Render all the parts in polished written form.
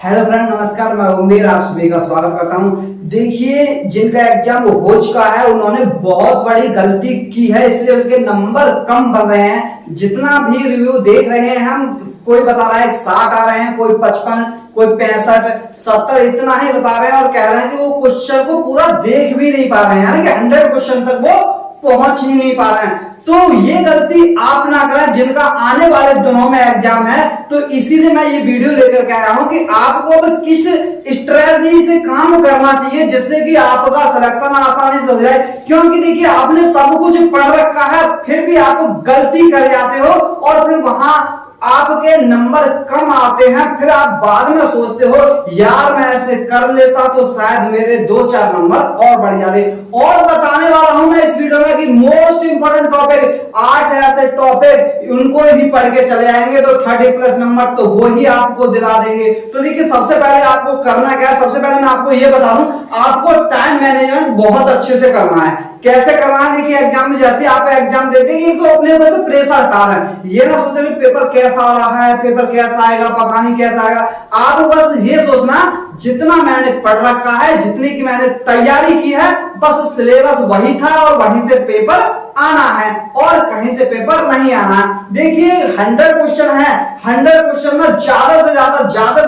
Hello friend, नमस्कार। मैं उम्मीद आप सभी का स्वागत करता हूं। देखिए, जिनका एग्जाम हो चुका है उन्होंने बहुत बड़ी गलती की है, इसलिए उनके नंबर कम बन रहे हैं। जितना भी रिव्यू देख रहे हैं हम, कोई बता रहा है 60 आ रहे हैं, कोई 55, कोई 65, 70 इतना ही बता रहे हैं और कह रहे हैं कि वो क्वेश्चन को पूरा देख भी नहीं पा रहे हैं, यानी कि 100 क्वेश्चन तक वो पहुंच ही नहीं पा रहे हैं। तो ये गलती आप ना करें जिनका आने वाले दिनों में एग्जाम है। तो इसीलिए मैं ये वीडियो लेकर के आया हूं कि आपको अब किस स्ट्रेटजी से काम करना चाहिए जिससे कि आपका सिलेक्शन आसानी से हो जाए। क्योंकि देखिए, आपने सब कुछ पढ़ रखा है फिर भी आप गलती कर जाते हो और फिर वहां आपके नंबर कम आते हैं। फिर आप बाद में सोचते हो यार मैं ऐसे कर लेता तो शायद मेरे 2-4 नंबर और बढ़ जाते। और बताने वाला हूं मैं इस वीडियो में कि मोस्ट इंपोर्टेंट टॉपिक 8 ऐसे टॉपिक, उनको ही पढ़ के चले आएंगे तो 30+ नंबर तो वो ही आपको दिला देंगे। तो देखिए, सबसे पहले आपको करना क्या है। सबसे पहले मैं आपको ये बता दूं, आपको टाइम मैनेजमेंट बहुत अच्छे से करना है। कैसे करना है? देखिए, एग्जाम में जैसे आप एग्जाम देते हैं तो अपने ऊपर से प्रेशर हटा रहे हैं। ये ना सोचे कि पेपर कैसा आ रहा है, पेपर कैसा आएगा, पता नहीं कैसा आएगा। आप बस ये सोचना, जितना मैंने पढ़ रखा है, जितनी की मैंने तैयारी की है, बस सिलेबस वही था और वहीं से पेपर आना है और कहीं से पेपर नहीं आना है। देखिए, 100 क्वेश्चन है, 100 क्वेश्चन में ज्यादा से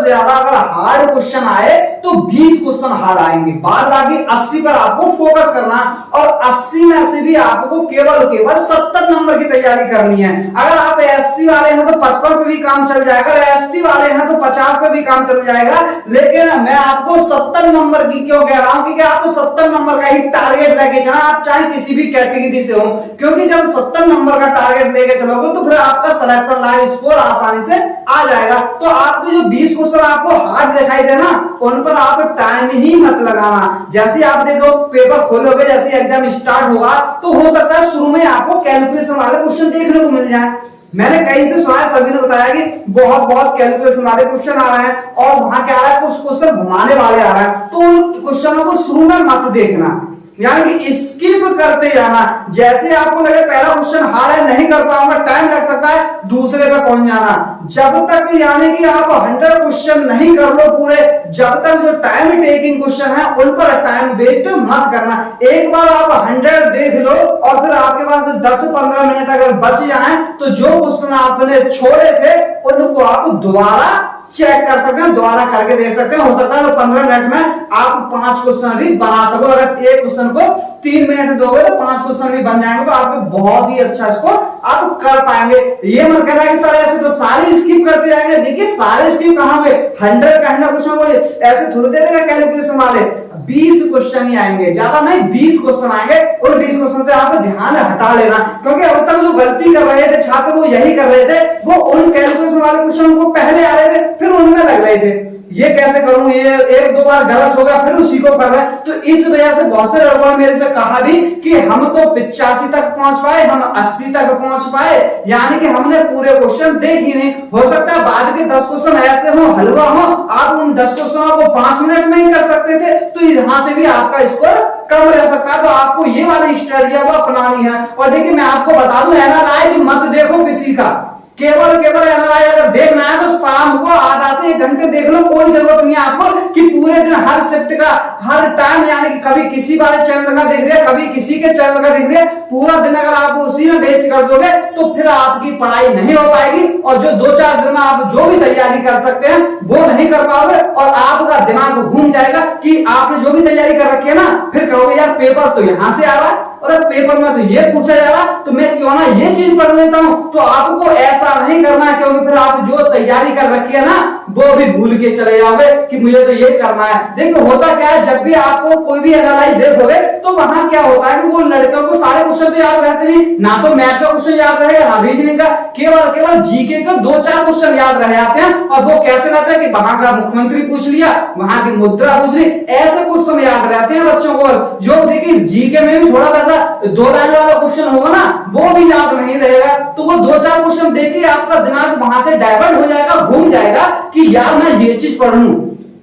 ज्यादा अगर हार्ड क्वेश्चन आए तो 20 क्वेश्चन हार्ड आएंगे। बाद बाकी 80 पर आपको फोकस करना है और 80 में से भी आपको केवल 70 नंबर की तैयारी करनी है। अगर आप एससी वाले हैं तो 55 पे भी काम चल जाएगा, अगर एसटी वाले हैं तो 50 पे भी काम चल जाएगा। लेकिन मैं आपको 70 नंबर की क्यों कह रहा हूं? क्योंकि आपको 70 नंबर का ही टारगेट लेके चलना, आप चाहे किसी भी कैटेगरी से हो। क्योंकि जब 70 नंबर का टारगेट लेके चलोगे तो फिर आपका सिलेक्शन लाइव स्कोर आसानी से आ जाएगा। तो आपको जो 20 क्वेश्चन आपको हार्ड दिखाई देना, उन पर आप टाइम ही मत लगाना। जैसे आप देखो पेपर खोलोगे, जैसे एग्जाम स्टार्ट होगा तो हो सकता है शुरू में आपको कैलकुलेशन वाले क्वेश्चन देखने को मिल जाए। मैंने कहीं से सुना है, सभी ने बताया कि बहुत कैलकुलेशन वाले क्वेश्चन आ रहे हैं और वहां क्या आ रहा है, कुछ क्वेश्चन घुमाने वाले आ रहे हैं। तो उन क्वेश्चनों को शुरू में मत देखना, यानी कि स्किप करते जाना। जैसे आपको लगे पहला क्वेश्चन हार्ड है, नहीं कर पाऊंगा, टाइम लग सकता है, दूसरे पे पहुंच जाना। जब तक यानी कि आप 100 क्वेश्चन नहीं कर लो पूरे, जब तक जो टाइम टेकिंग क्वेश्चन है उन पर टाइम वेस्ट मत करना। एक बार आप 100 देख लो और फिर आपके पास 10-15 मिनट अगर बच जाए तो जो क्वेश्चन आपने छोड़े थे उनको आप दोबारा चेक कर सकते हैं, दोबारा करके देख सकते हैं। हो सकता है 15 मिनट में आप 5 क्वेश्चन भी बना सको। अगर एक क्वेश्चन को 3 मिनट दोगे तो 5 क्वेश्चन भी बन जाएंगे, तो आप बहुत ही अच्छा स्कोर आप कर पाएंगे। ये मत कहना कि सर ऐसे तो सारे स्किप करते जाएंगे। देखिए, सारे स्किप कहां हुए? 100 का 100 क्वेश्चन को ऐसे थोड़ी दे देगा कैलकुलेशन वाले। 20 क्वेश्चन ही आएंगे, ज्यादा नहीं, 20 क्वेश्चन आएंगे। उन 20 क्वेश्चन से आप ध्यान हटा लेना, क्योंकि अब तक जो गलती कर रहे थे छात्र वो यही कर रहे थे, वो उन कैलकुलेशन वाले क्वेश्चन को पहले आ रहे थे फिर उनमें लग रहे थे। ये कैसे करूं, ये 1-2 बार गलत हो गया फिर उसी को कर रहे हैं। तो इस वजह से बहुत से लड़कों ने मेरे से कहा भी कि हम तो 85 तक पहुंच पाए, हम 80 तक पहुंच पाए, यानी कि हमने पूरे क्वेश्चन देख ही नहीं। हो सकता है बाद के 10 क्वेश्चन ऐसे हो, हलवा हो, आप उन 10 क्वेश्चनों को 5 मिनट में ही कर सकते थे, तो यहां से भी आपका स्कोर कम रह सकता है। तो आपको ये वाली स्ट्रेटजी वो अपनानी है। और देखिए, मैं आपको बता दूं, एनालाइज मत देखो किसी का, केवल एनालाइज अगर देखना है तो शाम को आधा से 1 घंटे देख लो। कोई जरूरत नहीं है आपको कि पूरे दिन हर शिफ्ट का हर टाइम, यानी कि कभी किसी वाले चैनल का देख रहे हैं, कभी किसी के चैनल का देख रहे हैं, पूरा दिन अगर आप उसी में वेस्ट कर दोगे तो फिर आपकी पढ़ाई नहीं हो पाएगी और जो 2-4 दिन में आप जो भी तैयारी कर सकते हैं वो नहीं कर पाओगे और आपका दिमाग घूम जाएगा कि आपने जो भी तैयारी कर रखी है ना, फिर कहोगे यार पेपर तो यहां से आ रहा है और पेपर में तो ये पूछा जा रहा तो मैं क्यों ना ये चीज पढ़ लेता हूं। तो आपको ऐसा नहीं करना है, क्योंकि फिर आप जो तैयारी कर रखी है ना वो भी भूल के चले जाओगे कि मुझे तो ये करना है। देखो, होता क्या है, जब भी आपको कोई भी एनालाइज देखोगे तो वहां क्या होता है कि वो लड़कों को सारे क्वेश्चन तो याद रहते नहीं, ना तो मैथ का क्वेश्चन याद रहेगा ना रीजनिंग का, केवल जीके के 2-4 क्वेश्चन याद रह जाते हैं। और वो कैसे रहते हैं कि वहां का मुख्यमंत्री पूछ लिया, वहां की मुद्रा पूछ ली, ऐसे क्वेश्चन याद रहते हैं बच्चों को। जो देखिए जीके में भी थोड़ा वैसा 2 लाइन वाला क्वेश्चन होगा ना, वो भी याद नहीं रहेगा। तो वो 2-4 क्वेश्चन देखिए आपका दिमाग वहां से डाइवर्ट हो जाएगा, घूम जाएगा कि यार मैं ये चीज पढ़ लूं।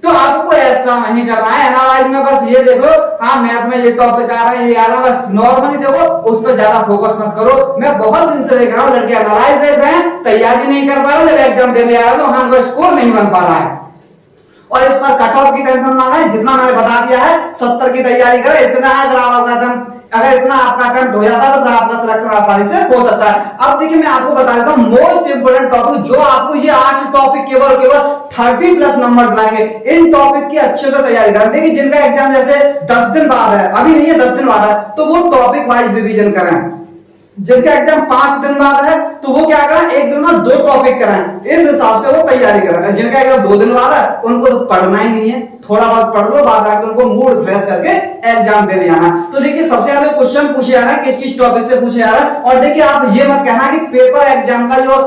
तो आपको ऐसा नहीं करना है। एनालाइज में बस ये देखो, हाँ मैथ में ये टॉपिक आ रहा है, ये आ रहा है, बस नॉर्मली देखो, उस पर ज्यादा फोकस मत करो। मैं बहुत दिन से देख रहा हूँ लड़के एनालाइज देख रहे हैं, तैयारी नहीं कर पा रहे, जब एग्जाम देने आ रहे हैं तो वहां उनका स्कोर नहीं बन पा रहा है। और इस पर कट ऑफ की टेंशन ना लें, जितना मैंने बता दिया है 70 की तैयारी करें, इतना है। अगर इतना आपका अटेम्प्ट हो जाता है तो फिर आपका सिलेक्शन आसानी से हो सकता है। अब देखिए मैं आपको बता देता हूं मोस्ट इंपोर्टेंट टॉपिक, जो आपको ये 8 टॉपिक केवल 30 प्लस नंबर लाएंगे। इन टॉपिक की अच्छे से तैयारी करें। देखिए जिनका एग्जाम जैसे 10 दिन बाद है, अभी नहीं है 10 दिन बाद है, तो वो टॉपिक वाइज रिवीजन करें। जिनका एग्जाम 5 दिन बाद है तो वो क्या करें, एक दिन में 2 टॉपिक कराएं, इस हिसाब से वो तैयारी करें। जिनका एग्जाम 2 दिन बाद है उनको तो पढ़ना ही नहीं है, थोड़ा बहुत पढ़ लो, बाद में उनको मूड फ्रेश करके एग्जाम देने आना। तो देखिए सबसे ज्यादा क्वेश्चन पूछे जा रहा है किस किस टॉपिक से पूछे जा रहा है। और देखिए आप ये मत कहना कि पेपर एग्जाम का जो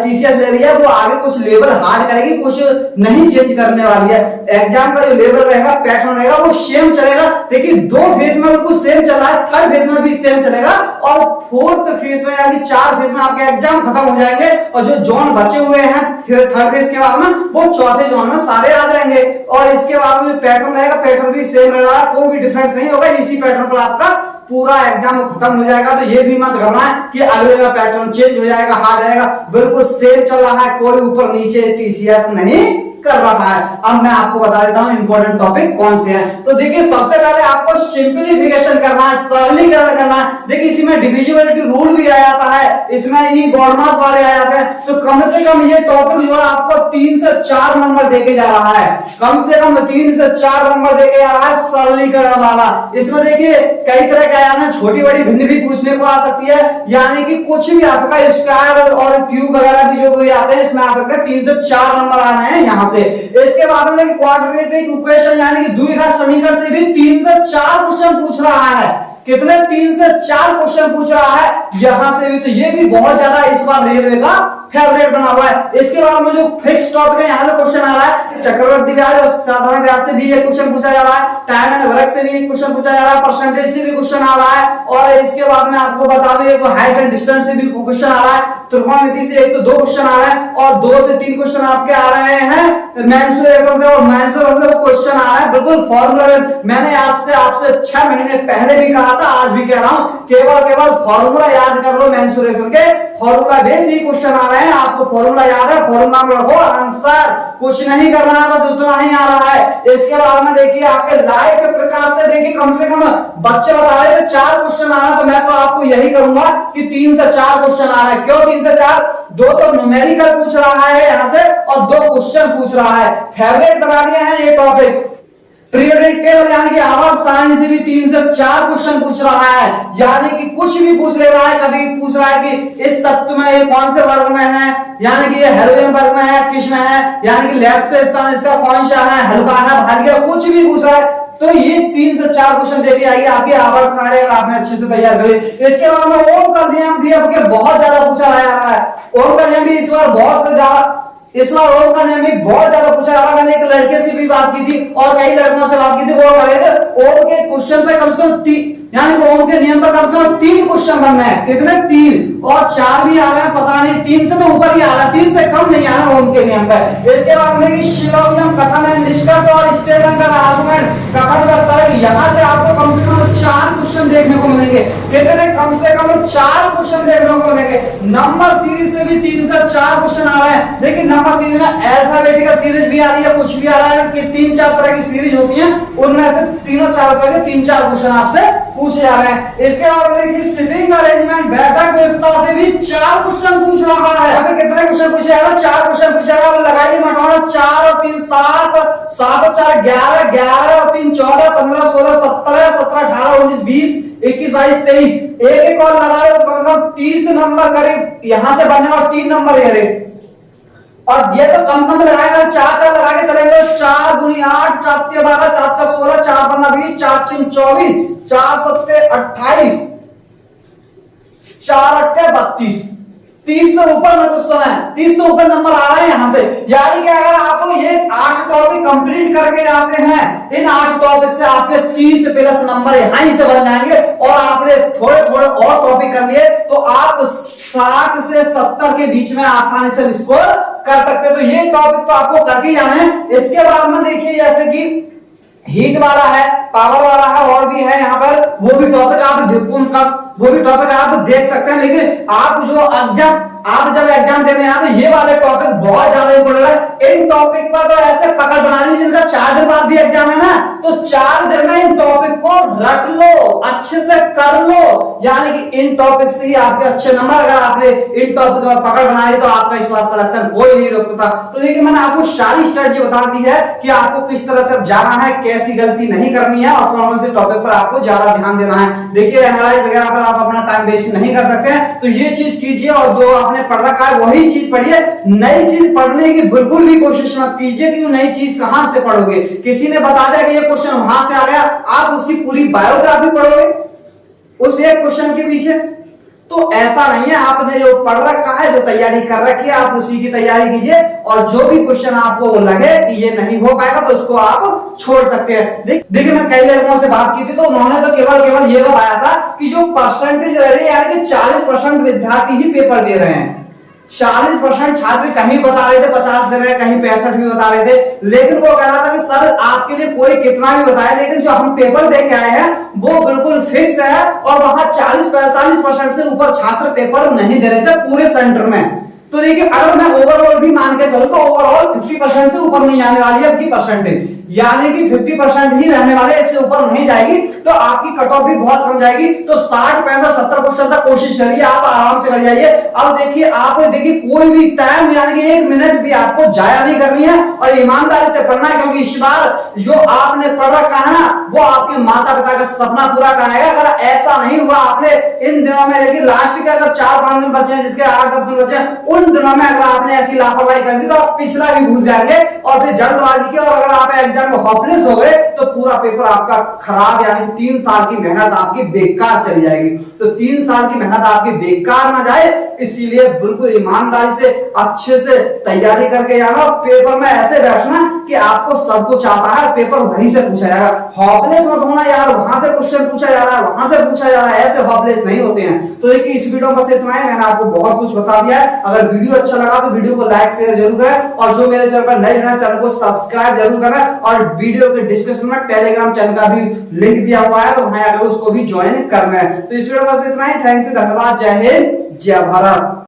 टीसीएस ले रही है वो आगे कुछ लेवल हार्ड करेगी, कुछ नहीं चेंज करने वाली है। एग्जाम का जो लेवल रहेगा, पैटर्न रहेगा, वो सेम चलेगा। देखिए 2 फेज में बिल्कुल सेम चला है, 3rd फेज में भी सेम चलेगा, और 4th फेज में यानी 4 फेज में आपके एग्जाम खत्म हो जाएंगे, और जो जोन बचे हुए हैं 3rd फेज के बाद में वो 4थे जोन में सारे आ जाएंगे। और इसके बाद में पैटर्न रहेगा, पैटर्न भी सेम रहेगा, कोई भी डिफरेंस नहीं होगा, इसी पैटर्न पर आपका पूरा एग्जाम खत्म हो जाएगा। तो ये भी मत घबराएं कि अगले में पैटर्न चेंज हो जाएगा, हार्ड जाएगा, बिल्कुल सेम चल रहा है, कोई ऊपर नीचे टीसीएस नहीं कर रहा है। अब मैं आपको बता देता हूं इंपॉर्टेंट टॉपिक कौन से हैं। तो देखिए सबसे पहले आपको सिंपलीफिकेशन करना है, सरलीकरण करना है। देखिए इसमें डिविजिबिलिटी रूल भी आ जाता है, इसमें ही गॉडमास वाले आ जाते हैं। तो कम से कम ये टॉपिक जो है आपको 3 से 4 नंबर देके जा रहा है, कम से कम 3 से 4 नंबर देके जा रहा है सरलीकरण वाला। इसमें देखिए कई तरह का यानी छोटी बड़ी भिन्न भी पूछने को आ सकती है, यानी कि कुछ भी आ सकता है, स्क्वायर और क्यूब वगैरह भी जो भी आते हैं इसमें आ सकते हैं। 3 से 4 नंबर आ रहे हैं यहां से। इसके बाद में क्वाड्रेटिक इक्वेशन यानी कि द्विघात समीकरण से भी 3 से 4 क्वेश्चन पूछ रहा है। कितने? 3 से 4 क्वेश्चन पूछ रहा है यहां से भी। तो ये भी बहुत ज्यादा इस बार रेलवे का फेवरेट बना हुआ है। इसके बाद में जो फिक्स टॉपिक है यहाँ से क्वेश्चन आ रहा है, चक्रवृद्धि ब्याज और साधारण ब्याज से भी ये क्वेश्चन पूछा जा रहा है, टाइम एंड वर्क से भी क्वेश्चन पूछा जा रहा है, परसेंटेज से भी क्वेश्चन आ रहा है, और इसके बाद में आपको बता दूं एक हाइट एंड डिस्टेंस से भी क्वेश्चन आ रहा है, त्रिकोणमिति से 102 क्वेश्चन आ रहा है, और 2 से 3 क्वेश्चन आपके आ रहे हैं मेंसुरेशन से, और मेंसुरेशन से वो क्वेश्चन आ रहा है बिल्कुल फॉर्मूला। मैंने आज से आपसे 6 महीने पहले भी कहा था, आज भी कह रहा हूं, केवल फॉर्मूला याद कर लो, मेंसुरेशन के फॉर्मूला बेस ही क्वेश्चन आ रहे हैं। आपको फॉर्मूला याद है, फॉर्मूला में रखो आंसर, कुछ नहीं करना है, बस उतना ही आ रहा है। इसके बाद में देखिए आपके लाइट के प्रकाश से देखिए कम से कम बच्चे बता रहे थे 4 क्वेश्चन आ रहा है, तो मैं तो आपको यही करूंगा कि 3 से 4 क्वेश्चन आ रहा है। क्यों 3 से 4? 2 तो न्यूमेरिकल पूछ रहा है यहां से, और 2 क्वेश्चन पूछ रहा है। फेवरेट बना दिए हैं ये टॉपिक। पीरियोडिक टेबल यानी कि आवर्त सारणी से भी 3 से 4 क्वेश्चन पूछ रहा है, यानी कि कुछ भी पूछ ले रहा है। कभी पूछ रहा है कि इस तत्व में ये कौन से वर्ग में है, यानी कि ये हाइड्रोजन वर्ग में है, किस में है, यानी कि लेफ्ट से स्थान इसका कौन सा है, हल्का है, भारी है, कुछ भी पूछ रहा है। तो ये 3 से 4 क्वेश्चन देके आइए आपके आवर्त सारणी, अगर आपने अच्छे से तैयार कर ली। इसके बाद में ओम का नियम भी आपके बहुत ज्यादा पूछा जा रहा है। ओम का नियम भी इस बार बहुत से ज्यादा, इस बार ओम का नियम भी बहुत ज्यादा पूछा जा रहा है। मैंने एक लड़के से भी बात की थी और कई लड़कों से बात की थी, वो कह रहे थे ओम के क्वेश्चन पे कम से कम 3, यानी कि ओम के नियम पर कम से कम 3 क्वेश्चन बनना है। कितने? 3, और 4 भी आ रहे हैं, पता नहीं 3 से तो ऊपर ही आ रहा है, 3 से कम नहीं आ रहा ओम के नियम पे। इसके बाद में कि शिलोगियम कथन है, निष्कर्ष और स्टेटमेंट का आर्गुमेंट कथन करता है, यहां से आपको कम से कम 4 क्वेश्चन देखने को मिलेंगे। कितने? कम से कम 4 क्वेश्चन देखने को मिलेंगे। नंबर सीरीज से भी 3 से 4 क्वेश्चन आ रहे हैं। लेकिन नंबर सीरीज में अल्फाबेटिकल सीरीज भी आ रही है, कुछ भी आ रहा है कि 3-4 तरह की सीरीज होती है, उनमें से 3-4 तरह के 3-4 क्वेश्चन आपसे पूछे जा रहे हैं। इसके बाद देखिए सिटिंग अरेंजमेंट, बैठक व्यवस्था से भी 4 क्वेश्चन पूछ रहा है। ऐसे कितने क्वेश्चन पूछे जा रहे हैं? 4 क्वेश्चन पूछे जा रहा है। लगाइए मटोड़ा, 4 और 3 7, 7 और 4 11, 11 और 3 14, 15 16 17, 17 18 19 20 21 22 23, एक और लगा रहे हो तो कम से कम 30 नंबर करीब यहां से बनने, और 3 नंबर ये, और ये तो कम लगाएंगे, 4-4 लगा के चलेंगे। 4 दूनी 8, 4 तिया 12, 4 चौक 16, 4 पन्ना 20, 4 छिम 24, 4 सत्ते 28, 4 अट्ठे 32, 30 से ऊपर में क्वेश्चन है, 30 से ऊपर नंबर आ रहे हैं यहां से। यानी कि अगर आप ये 8 टॉपिक कंप्लीट करके जाते हैं, इन 8 टॉपिक से आपके 30 प्लस नंबर यहां से बन जाएंगे, और आपने थोड़े थोड़े और टॉपिक कर लिए तो आप 60 से 70 के बीच में आसानी से स्कोर कर सकते हैं। तो ये टॉपिक तो आपको करके जाना है। इसके बाद में देखिए जैसे कि हीट वाला है, पावर वाला है, और भी है यहाँ पर, वो भी टॉपिक आप देख सकते हैं। लेकिन आप जब एग्जाम देने आए तो ये वाले टॉपिक बहुत ज्यादा इंपोर्टेंट है। इन टॉपिक पर तो ऐसे पकड़ बनानी जिनका 4 दिन बाद भी एग्जाम है ना, तो 4 दिन में इन टॉपिक को रट लो, अच्छे से कर लो, यानी कि इन टॉपिक से ही आपके अच्छे नंबर, अगर आपने इन टॉपिक में पकड़ बनाई तो आपका इस बार सिलेक्शन कोई नहीं रोक सकता। तो देखिए मैंने आपको सारी स्ट्रेटजी बता दी है कि आपको किस तरह से जाना है, कैसी गलती नहीं करनी है और कौन से टॉपिक पर आपको ज्यादा ध्यान देना है। देखिए एनालाइज वगैरह पर आप अपना टाइम वेस्ट नहीं कर सकते हैं, तो ये चीज कीजिए और जो आपने पढ़ रखा है वही चीज पढ़िए। नई चीज पढ़ने की बिल्कुल भी कोशिश मत कीजिए कि नई चीज कहां से पढ़ोगे। किसी ने बता दिया कि ये क्वेश्चन वहां से आ गया, आप उसकी पूरी बायोग्राफी पढ़ोगे उस एक क्वेश्चन के पीछे, तो ऐसा नहीं है। आपने जो पढ़ रखा है, जो तैयारी कर रखी है, आप उसी की तैयारी कीजिए और जो भी क्वेश्चन आपको लगे कि ये नहीं हो पाएगा तो उसको आप छोड़ सकते हैं। देखिए मैं कई लड़कों से बात की थी तो उन्होंने तो केवल ये बताया था कि जो परसेंटेज रह रही है, यानी कि 40% विद्यार्थी ही पेपर दे रहे हैं। 40% छात्र कहीं बता रहे थे 50 दे रहे हैं, कहीं 65 भी बता रहे थे, लेकिन वो कह रहा था कि सर आपके लिए कोई कितना भी बताए, लेकिन जो हम पेपर दे के आए हैं वो बिल्कुल फिक्स है। और वहां 40-45% से ऊपर छात्र पेपर नहीं दे रहे थे पूरे सेंटर में। तो देखिए अगर मैं ओवरऑल भी मान के चलूं तो ओवरऑल 50% से ऊपर नहीं आने वाली है आपकी परसेंटेज, यानी कि 50% ही रहने वाले, इससे ऊपर नहीं जाएगी। तो आपकी कट ऑफ भी बहुत कम जाएगी। तो 60, 65, 70% तक कोशिश करिए, आप आराम से कर जाइए। अब देखिए आप देखिए कोई भी टाइम यानी कि 1 मिनट भी आपको जाया नहीं करनी है और ईमानदारी से पढ़ना है, क्योंकि इस बार जो आपने पढ़ रखा है ना वो आपके माता पिता का सपना पूरा कराएगा। अगर ऐसा नहीं हुआ आपने इन दिनों में, देखिए लास्ट के अगर 4-5 दिन बचे हैं, जिसके 8-10 दिन बचे हैं, उन दिनों में अगर आपने ऐसी लापरवाही कर दी तो आप पिछला भी भूल जाएंगे और फिर जल्दबाजी की, और अगर आप एग्जाम में होपलेस हो गए तो पूरा पेपर आपका खराब, यानी 3 साल की मेहनत आपकी बेकार चली जाएगी। तो 3 साल की मेहनत आपकी बेकार ना जाए, इसीलिए बिल्कुल ईमानदारी से अच्छे से तैयारी करके जाना। पेपर में ऐसे बैठना कि आपको सब कुछ आता है, पेपर वहीं से पूछा जाएगा। होपलेस मत होना यार, वहां से क्वेश्चन पूछा जा रहा है, वहां से पूछा जा रहा है, ऐसे होपलेस नहीं होते हैं। तो देखिए इस वीडियो में बस इतना ही, मैंने आपको बहुत कुछ बता दिया है। अगर वीडियो अच्छा लगा तो वीडियो को लाइक शेयर जरूर करें और जो मेरे चैनल पर नए हैं चैनल को सब्सक्राइब जरूर करें। और वीडियो के डिस्क्रिप्शन में टेलीग्राम चैनल का भी लिंक दिया हुआ है, तो वहां आकर उसको भी ज्वाइन करना है। तो इस वीडियो में बस इतना ही। थैंक यू, धन्यवाद, जय हिंद, जय भारत।